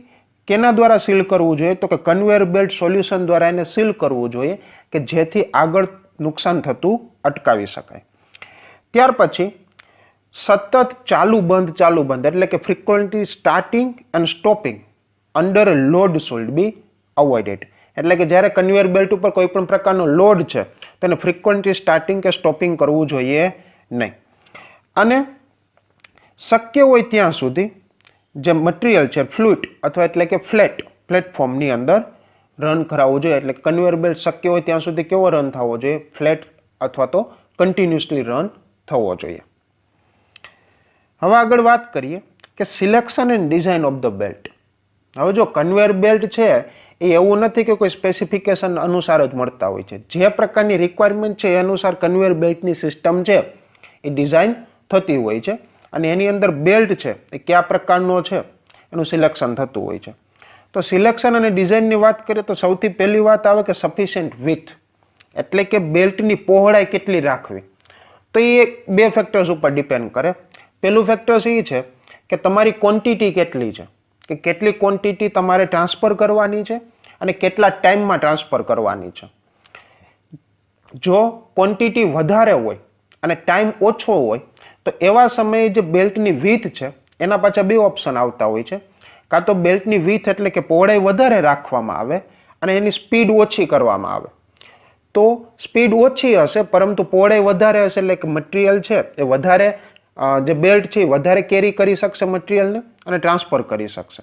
કેના દ્વારા સીલ કરવું જોઈએ? તો કે કન્વેયર બેલ્ટ સોલ્યુશન દ્વારા એને સીલ કરવું જોઈએ કે જેથી આગળ નુકસાન થતું અટકાવી શકાય. ત્યાર પછી સતત ચાલુ બંધ એટલે કે frequently starting and stopping under load should be avoided એટલે કે જ્યારે કન્વેયર બેલ્ટ ઉપર કોઈ પણ પ્રકારનો લોડ છે તો એને ફ્રીક્વન્ટલી સ્ટાર્ટિંગ કે સ્ટોપિંગ કરવું જોઈએ નહીં. અને શક્ય હોય ત્યાં સુધી જે મટીરિયલ છે ફ્લુઇડ અથવા એટલે કે ફ્લેટ પ્લેટફોર્મની અંદર રન કરાવવું જોઈએ. એટલે કન્વેયર બેલ્ટ શક્ય હોય ત્યાં સુધી કેવો રન થવો જોઈએ? ફ્લેટ અથવા તો કન્ટિન્યુઅસલી રન થવો જોઈએ. હવે આગળ વાત કરીએ કે selection and design of the belt. હવે જો કન્વેયર બેલ્ટ છે એ એવું નથી કે કોઈ સ્પેસિફિકેશન અનુસાર જ મળતા હોય છે. જે પ્રકારની રિક્વાયરમેન્ટ છે એ અનુસાર કન્વેયર બેલ્ટની સિસ્ટમ છે એ ડિઝાઇન થતી હોય છે અને એની અંદર બેલ્ટ છે એ કયા પ્રકારનો છે એનું સિલેક્શન થતું હોય છે. તો સિલેક્શન અને ડિઝાઇનની વાત કરીએ તો સૌથી પહેલી વાત આવે કે સફિશિયન્ટ વિથ એટલે કે બેલ્ટની પહોળાઈ કેટલી રાખવી. તો એ બે ફેક્ટર્સ ઉપર ડિપેન્ડ કરે. પહેલું ફેક્ટર્સ એ છે કે તમારી ક્વોન્ટિટી કેટલી છે, કે કેટલી ક્વોન્ટિટી તમારે ટ્રાન્સફર કરવાની છે અને કેટલા ટાઈમમાં ટ્રાન્સફર કરવાની છે. જો ક્વોન્ટિટી વધારે હોય અને ટાઈમ ઓછો હોય તો એવા સમયે જે બેલ્ટની વિથ છે એના પાછા બે ઓપ્શન આવતા હોય છે. કાં તો બેલ્ટની વિથ એટલે કે પહોળાઈ વધારે રાખવામાં આવે અને એની સ્પીડ ઓછી કરવામાં આવે. તો સ્પીડ ઓછી હશે પરંતુ પહોળાઈ વધારે હશે એટલે કે મટીરિયલ છે એ વધારે જે બેલ્ટ છે એ વધારે કેરી કરી શકશે મટીરિયલને અને ટ્રાન્સફર કરી શકશે.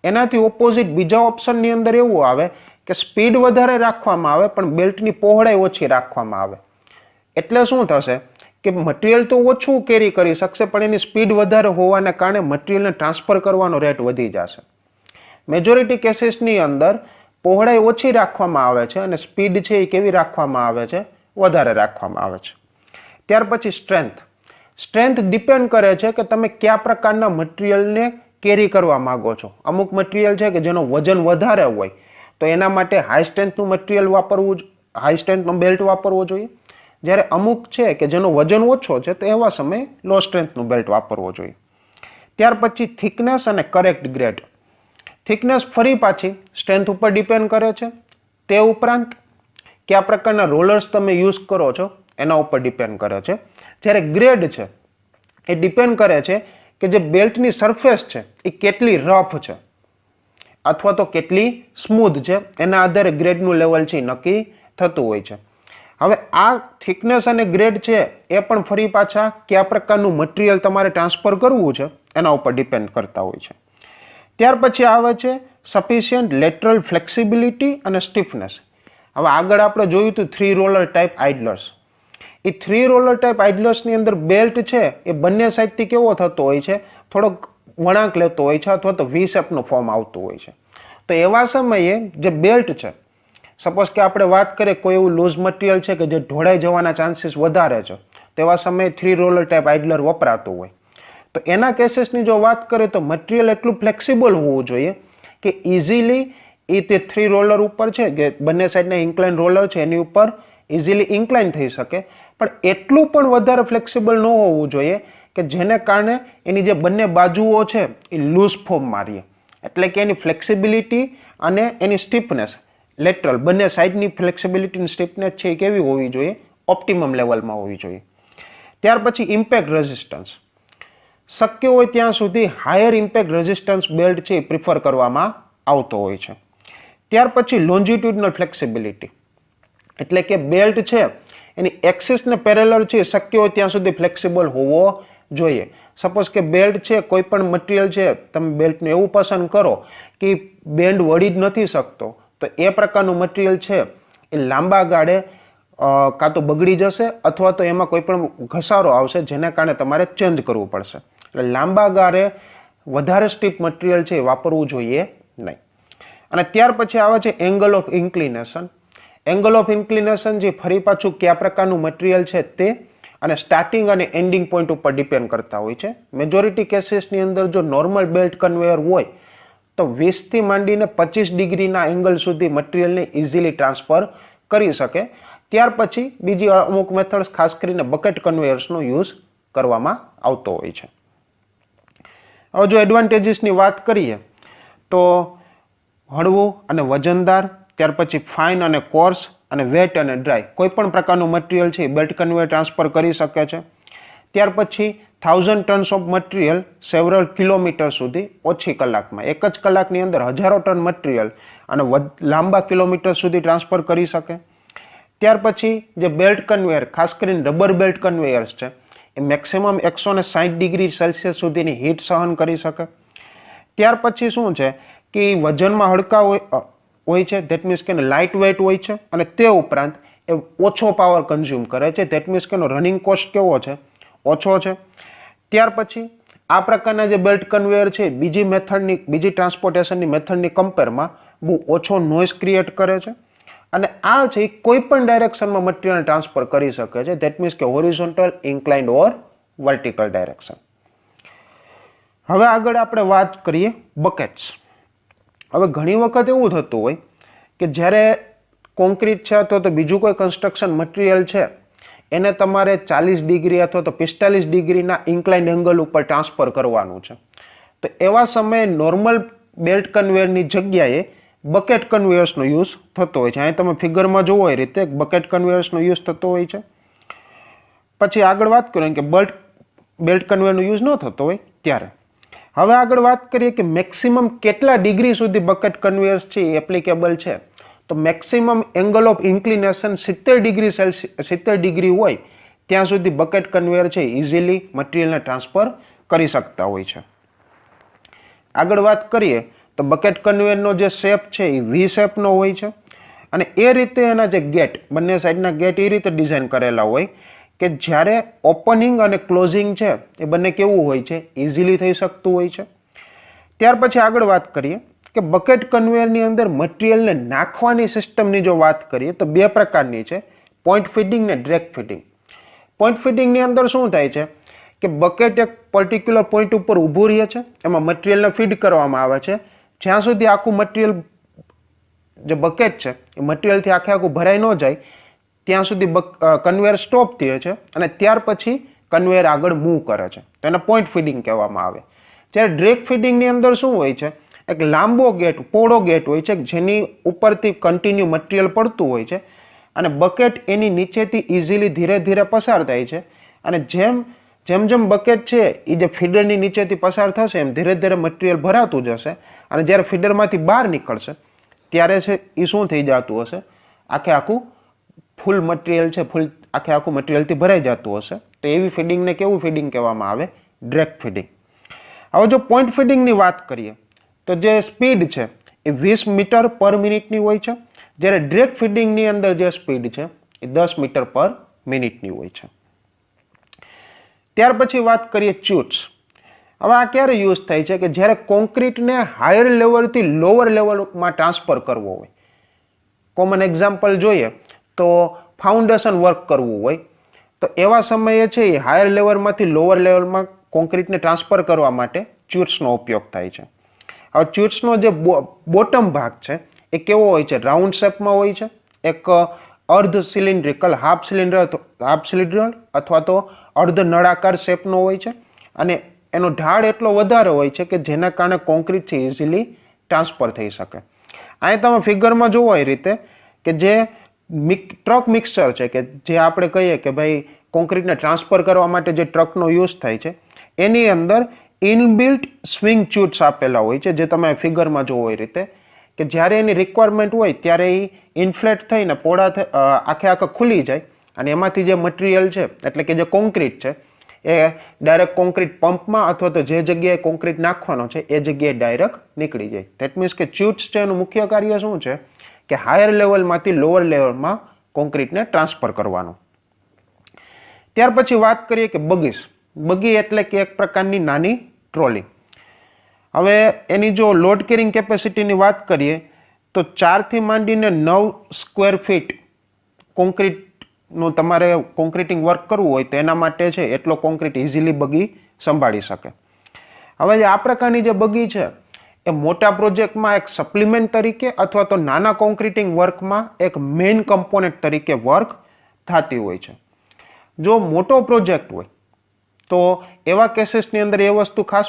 એનાથી ઓપોઝિટ બીજા ઓપ્શનની અંદર એવું આવે કે સ્પીડ વધારે રાખવામાં આવે પણ બેલ્ટની પહોળાઈ ઓછી રાખવામાં આવે. એટલે શું થશે કે મટીરિયલ તો ઓછું કેરી કરી શકશે પણ એની સ્પીડ વધારે હોવાને કારણે મટીરિયલને ટ્રાન્સફર કરવાનો રેટ વધી જશે. મેજોરિટી કેસીસની અંદર પહોળાઈ ઓછી રાખવામાં આવે છે અને સ્પીડ છે એ કેવી રાખવામાં આવે છે? વધારે રાખવામાં આવે છે. ત્યાર પછી સ્ટ્રેન્થ ડિપેન્ડ કરે છે કે તમે કયા પ્રકારના મટીરિયલને કેરી કરવા માંગો છો. અમુક મટીરિયલ છે કે જેનો વજન વધારે હોય તો એના માટે હાઈ સ્ટ્રેન્થનું મટીરિયલ વાપરવું, હાઈ સ્ટ્રેન્થનો બેલ્ટ વાપરવો જોઈએ. જ્યારે અમુક છે કે જેનો વજન ઓછો છે તો એવા સમયે લો સ્ટ્રેન્થનું બેલ્ટ વાપરવો જોઈએ. ત્યાર પછી થિકનેસ અને કરેક્ટ ગ્રેડ. થિકનેસ ફરી પાછી સ્ટ્રેન્થ ઉપર ડિપેન્ડ કરે છે. તે ઉપરાંત કયા પ્રકારના રોલર્સ તમે યુઝ કરો છો એના ઉપર ડિપેન્ડ કરે છે. જ્યારે ગ્રેડ છે એ ડિપેન્ડ કરે છે કે જે બેલ્ટની સરફેસ છે એ કેટલી રફ છે અથવા તો કેટલી સ્મૂધ છે, એના આધારે ગ્રેડનું લેવલ છે નક્કી થતું હોય છે. હવે આ થિકનેસ અને ગ્રેડ છે એ પણ ફરી પાછા કયા પ્રકારનું મટીરિયલ તમારે ટ્રાન્સફર કરવું છે એના ઉપર ડિપેન્ડ કરતા હોય છે. ત્યાર પછી આવે છે સફિશિયન્ટ લેટરલ ફ્લેક્સિબિલિટી અને સ્ટીફનેસ. હવે આગળ આપણે જોયું હતું 3 રોલર ટાઈપ આઇડલર્સ. એ 3 રોલર ટાઈપ આઇડલર્સની અંદર બેલ્ટ છે એ બંને સાઈડથી કેવો થતો હોય છે? થોડોક વળાંક લેતો હોય છે અથવા તો વી શેપનો ફોર્મ આવતો હોય છે. તો એવા સમયે જે બેલ્ટ છે, સપોઝ કે આપણે વાત કરીએ કોઈ એવું લૂઝ મટીરિયલ છે કે જે ઢોળાઈ જવાના ચાન્સીસ વધારે છે તો એવા સમયે 3 રોલર ટાઈપ આઇડલર વપરાતું હોય. તો એના કેસીસની જો વાત કરીએ તો મટીરિયલ એટલું ફ્લેક્સિબલ હોવું જોઈએ કે ઇઝીલી એ તે 3 રોલર ઉપર છે કે બંને સાઈડના ઇન્ક્લાઇન રોલર છે એની ઉપર ઇઝીલી ઇન્ક્લાઇન થઈ શકે, પણ એટલું પણ વધારે ફ્લેક્સિબલ ન હોવું જોઈએ કે જેને કારણે એની જે બંને બાજુઓ છે એ લૂઝ ફોર્મમાં રહે. એટલે કે એની ફ્લેક્સિબિલિટી અને એની સ્ટીફનેસ લેટરલ બંને સાઈડની ફ્લેક્સિબિલિટી અને સ્ટીફનેસ છે એ કેવી હોવી જોઈએ? ઓપ્ટિમમ લેવલમાં હોવી જોઈએ. ત્યાર પછી ઇમ્પેક્ટ રેઝિસ્ટન્સ. શક્ય હોય ત્યાં સુધી હાયર ઇમ્પેક્ટ રેઝિસ્ટન્સ બેલ્ટ છે એ પ્રિફર કરવામાં આવતો હોય છે. ત્યાર પછી લોન્જિટ્યુડનલ ફ્લેક્સિબિલિટી, એટલે કે બેલ્ટ છે એની એક્સિસને પેરેલલ છે શક્ય હોય ત્યાં સુધી ફ્લેક્સિબલ હોવો જોઈએ. સપોઝ કે બેલ્ટ છે કોઈ પણ મટીરિયલ છે તમે બેલ્ટને એવું પસંદ કરો કે બેન્ડ વળી જ નથી શકતો, તો એ પ્રકારનું મટીરિયલ છે એ લાંબા ગાળે કાં તો બગડી જશે અથવા તો એમાં કોઈ પણ ઘસારો આવશે જેના કારણે તમારે ચેન્જ કરવું પડશે. એટલે લાંબા ગાળે વધારે સ્ટીફ મટીરિયલ છે એ વાપરવું જોઈએ નહીં. અને ત્યાર પછી આવે છે angle of inclination. Angle of inclination જે ફરી પાછું કયા પ્રકારનું મટીરિયલ છે તે અને સ્ટાર્ટિંગ અને એન્ડિંગ પોઈન્ટ ઉપર ડિપેન્ડ કરતા હોય છે. મેજોરિટી કેસીસની અંદર જો નોર્મલ બેલ્ટ કન્વેયર હોય તો 20 થી માંડીને 25 ડિગ્રીના એંગલ સુધી મટીરિયલને ઇઝીલી ટ્રાન્સફર કરી શકે. ત્યાર પછી બીજી અમુક મેથડ્સ ખાસ કરીને બકેટ કન્વેયર્સનો યુઝ કરવામાં આવતો હોય છે. હવે જો એડવાન્ટેજીસની વાત કરીએ તો હળવું અને વજનદાર, ત્યાર પછી ફાઇન અને કોર્સ અને વેટ અને ડ્રાય કોઈ પણ પ્રકારનું મટીરિયલ છે બેલ્ટ કન્વેયર ટ્રાન્સફર કરી શકે છે. ત્યાર પછી 1000 tons of material several kilometre સુધી ઓછી કલાકમાં, એક જ કલાકની અંદર હજારો ટન મટીરિયલ અને લાંબા કિલોમીટર સુધી ટ્રાન્સફર કરી શકે. ત્યાર પછી જે બેલ્ટ કન્વેયર ખાસ કરીને રબર બેલ્ટ કન્વેયર્સ છે એ મેક્સિમમ 160 ડિગ્રી સેલ્સિયસ સુધીની હીટ સહન કરી શકે. ત્યાર પછી શું છે કે વજનમાં હલકા હોય છે, ધેટ મીન્સ કે લાઇટ વેઇટ હોય છે અને તે ઉપરાંત એ ઓછો પાવર કન્ઝ્યુમ કરે છે, ધેટ મીન્સ કે રનિંગ કોસ્ટ કેવો છે? ઓછો છે. ત્યાર પછી આ પ્રકારના જે બેલ્ટ કન્વેયર છે બીજી ટ્રાન્સપોર્ટેશનની મેથડની કમ્પેરમાં બહુ ઓછો નોઇઝ ક્રિએટ કરે છે અને આ છે કોઈ પણ ડાયરેક્શનમાં મટીરિયલ ટ્રાન્સફર કરી શકે છે, ધેટ મીન્સ કે હોરિઝોન્ટલ, ઇન્ક્લાઇન્ડ ઓર વર્ટિકલ ડાયરેક્શન. હવે આગળ આપણે વાત કરીએ બકેટ્સ. હવે ઘણી વખત એવું થતું હોય કે જ્યારે કોન્ક્રીટ છે અથવા તો બીજું કોઈ કન્સ્ટ્રક્શન મટીરિયલ છે એને તમારે 40 ડિગ્રી અથવા તો 45 ડિગ્રીના ઇન્ક્લાઇન્ડ એંગલ ઉપર ટ્રાન્સફર કરવાનું છે. તો એવા સમયે નોર્મલ બેલ્ટ કન્વેયરની જગ્યાએ બકેટ કન્વેયર્સનો યુઝ થતો હોય છે. અહીં તમે ફિગરમાં જોવો એ રીતે બકેટ કન્વેયર્સનો યુઝ થતો હોય છે. પછી આગળ વાત કરીએ કે બેલ્ટ કન્વેયરનો યુઝ ન થતો હોય ત્યારે. હવે આગળ વાત કરીએ કે મેક્સિમમ કેટલા ડિગ્રી સુધી બકેટ કન્વેયર્સ છે એ એપ્લિકેબલ છે. તો maximum angle of inclination 70 degree હોય ત્યાં સુધી બકેટ કન્વેયર છે ઇઝીલી મટીરિયલને ટ્રાન્સફર કરી શકતા હોય છે. આગળ વાત કરીએ તો બકેટ કન્વેયરનો જે શેપ છે એ વી શેપનો હોય છે અને એ રીતે એના જે ગેટ, બંને સાઈડના ગેટ એ રીતે ડિઝાઇન કરેલા હોય કે જ્યારે ઓપનિંગ અને ક્લોઝિંગ છે એ બંને કેવું હોય છે? ઇઝીલી થઈ શકતું હોય છે. ત્યાર પછી આગળ વાત કરીએ કે બકેટ કન્વેયરની અંદર મટીરિયલને નાખવાની સિસ્ટમની જો વાત કરીએ તો બે પ્રકારની છે, પોઈન્ટ ફીડિંગ ને ડિરેક્ટ ફીડિંગ. પોઈન્ટ ફીડિંગની અંદર શું થાય છે કે બકેટ એક પર્ટિક્યુલર પોઈન્ટ ઉપર ઊભું રહે છે, એમાં મટીરિયલને ફીડ કરવામાં આવે છે. જ્યાં સુધી આખું મટીરિયલ જે બકેટ છે એ મટીરિયલથી આખું ભરાઈ ન જાય ત્યાં સુધી કન્વેયર સ્ટોપ થાય છે અને ત્યાર પછી કન્વેયર આગળ મૂવ કરે છે. તો એને પોઈન્ટ ફીડિંગ કહેવામાં આવે. જ્યારે ડિરેક્ટ ફીડિંગની અંદર શું હોય છે? એક લાંબો ગેટ, પહોળો ગેટ હોય છે જેની ઉપરથી કન્ટિન્યુ મટીરિયલ પડતું હોય છે અને બકેટ એની નીચેથી ઇઝીલી ધીરે ધીરે પસાર થાય છે અને જેમ જેમ બકેટ છે એ જે ફીડરની નીચેથી પસાર થશે એમ ધીરે ધીરે મટીરિયલ ભરાતું જશે અને જ્યારે ફીડરમાંથી બહાર નીકળશે ત્યારે છે એ શું થઈ જતું હશે? આખું ફૂલ મટીરિયલ છે આખું મટીરિયલથી ભરાઈ જતું હશે. તો એવી ફીડિંગને કેવું ફીડિંગ કહેવામાં આવે? Direct feeding. હવે જો પોઈન્ટ ફીડિંગની વાત કરીએ તો જે સ્પીડ છે એ 20 મીટર પર મિનિટની હોય છે, જ્યારે ડિરેક્ટ ફીડિંગની અંદર જે સ્પીડ છે એ 10 મીટર પર મિનિટની હોય છે. ત્યાર પછી વાત કરીએ ચ્યુટ્સ. હવે આ ક્યારે યુઝ થાય છે? કે જ્યારે કોન્ક્રીટને હાયર લેવલથી લોઅર લેવલમાં ટ્રાન્સફર કરવો હોય. કોમન એક્ઝામ્પલ જોઈએ તો ફાઉન્ડેશન વર્ક કરવું હોય તો એવા સમયે છે એ હાયર લેવલમાંથી લોઅર લેવલમાં કોન્ક્રીટને ટ્રાન્સફર કરવા માટે ચ્યુટ્સનો ઉપયોગ થાય છે. હવે ચ્યુટ્સનો જે બોટમ ભાગ છે એ કેવો હોય છે? રાઉન્ડ શેપમાં હોય છે. એક અર્ધ સિલિન્ડ્રિકલ, હાફ સિલિન્ડર અથવા તો અર્ધ નળાકાર શેપનો હોય છે અને એનો ઢાળ એટલો વધારે હોય છે કે જેના કારણે કોન્ક્રીટ છે ઇઝીલી ટ્રાન્સફર થઈ શકે. અહીં તમે ફિગરમાં જોવો એ રીતે કે જે ટ્રક મિક્સચર છે કે જે આપણે કહીએ કે ભાઈ કોન્ક્રીટને ટ્રાન્સફર કરવા માટે જે ટ્રકનો યુઝ થાય છે એની અંદર ઇનબિલ્ટ સ્વિંગ ચ્યુટ્સ આપેલા હોય છે, જે તમે ફિગરમાં જોવો એ રીતે કે જ્યારે એની રિક્વાયરમેન્ટ હોય ત્યારે એ ઇન્ફ્લેટ થઈને પોળા આખે ખુલી જાય અને એમાંથી જે મટીરિયલ છે એટલે કે જે કોન્ક્રીટ છે એ ડાયરેક્ટ કોન્ક્રીટ પંપમાં અથવા તો જે જગ્યાએ કોન્ક્રીટ નાખવાનો છે એ જગ્યાએ ડાયરેક્ટ નીકળી જાય. ધેટ મીન્સ કે ચ્યુટ્સ છે એનું મુખ્ય કાર્ય શું છે કે હાયર લેવલમાંથી લોઅર લેવલમાં કોન્ક્રીટને ટ્રાન્સફર કરવાનું. ત્યાર પછી વાત કરીએ કે બગીસ. બગી એટલે કે એક પ્રકારની નાની ટ્રોલી. હવે એની જો લોડ કેરિંગ કેપેસિટીની વાત કરીએ તો 4 થી માંડીને 9 સ્ક્વેર ફીટ કોન્ક્રીટનું તમારે કોન્ક્રીટિંગ વર્ક કરવું હોય તો એના માટે છે એટલો કોન્ક્રીટ ઇઝીલી બગી સંભાળી શકે. હવે આ પ્રકારની જે બગી છે એ મોટા પ્રોજેક્ટમાં એક સપ્લિમેન્ટ તરીકે અથવા તો નાના કોન્ક્રીટિંગ વર્કમાં એક મેઇન કમ્પોનેન્ટ તરીકે વર્ક થતી હોય છે. જો મોટો પ્રોજેક્ટ હોય તો એવા કેસીસની અંદર એ વસ્તુ ખાસ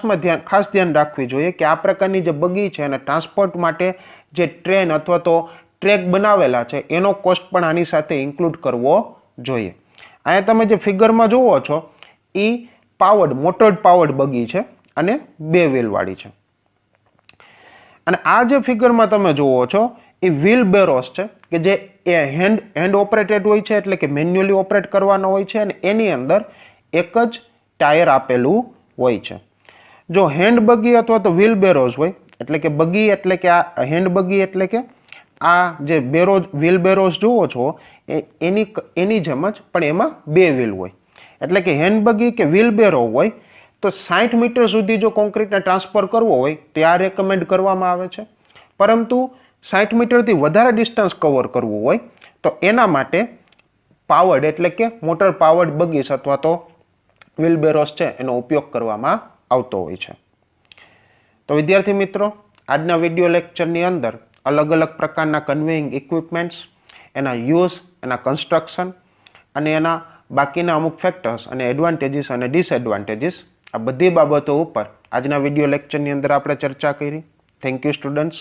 ધ્યાન રાખવી જોઈએ કે આ પ્રકારની જે બગી છે અને ટ્રાન્સપોર્ટ માટે જે ટ્રેન અથવા તો ટ્રેક બનાવેલા છે એનો કોસ્ટ પણ આની સાથે ઇન્ક્લુડ કરવો જોઈએ. અહીંયા તમે જે ફિગરમાં જોવો છો એ મોટર્ડ પાવર્ડ બગી છે અને 2 વ્હીલવાળી છે. અને આ જે ફિગરમાં તમે જોવો છો એ વ્હીલ બેરોસ છે કે જે હેન્ડ ઓપરેટેડ હોય છે એટલે કે મેન્યુઅલી ઓપરેટ કરવાનો હોય છે અને એની અંદર એક જ ટાયર આપેલું હોય છે. જો હેન્ડ બગી અથવા તો વ્હીલ બેરોઝ હોય એટલે કે બગી એટલે કે આ હેન્ડ બગી એટલે કે આ જે વ્હીલ બેરોઝ જુઓ છો એની જેમ જ પણ એમાં 2 વ્હીલ હોય. એટલે કે હેન્ડ બગી કે વ્હીલ બેરો હોય તો 60 મીટર સુધી જો કોન્ક્રીટને ટ્રાન્સફર કરવો હોય તો આ રેકમેન્ડ કરવામાં આવે છે. પરંતુ 60 મીટરથી વધારે ડિસ્ટન્સ કવર કરવું હોય તો એના માટે પાવર્ડ એટલે કે મોટર પાવર્ડ બગીસ અથવા તો વ્હીલ બેરોસ છે એનો ઉપયોગ કરવામાં આવતો હોય છે. તો વિદ્યાર્થી મિત્રો, આજના વિડીયો લેક્ચરની અંદર અલગ અલગ પ્રકારના કન્વેઇંગ ઇક્વિપમેન્ટ્સ, એના યુઝ, એના કન્સ્ટ્રક્શન અને એના બાકીના અમુક ફેક્ટર્સ અને એડવાન્ટેજીસ અને ડિસએડવાન્ટેજીસ આ બધી બાબતો ઉપર આજના વિડીયો લેક્ચરની અંદર આપણે ચર્ચા કરી. Thank you students.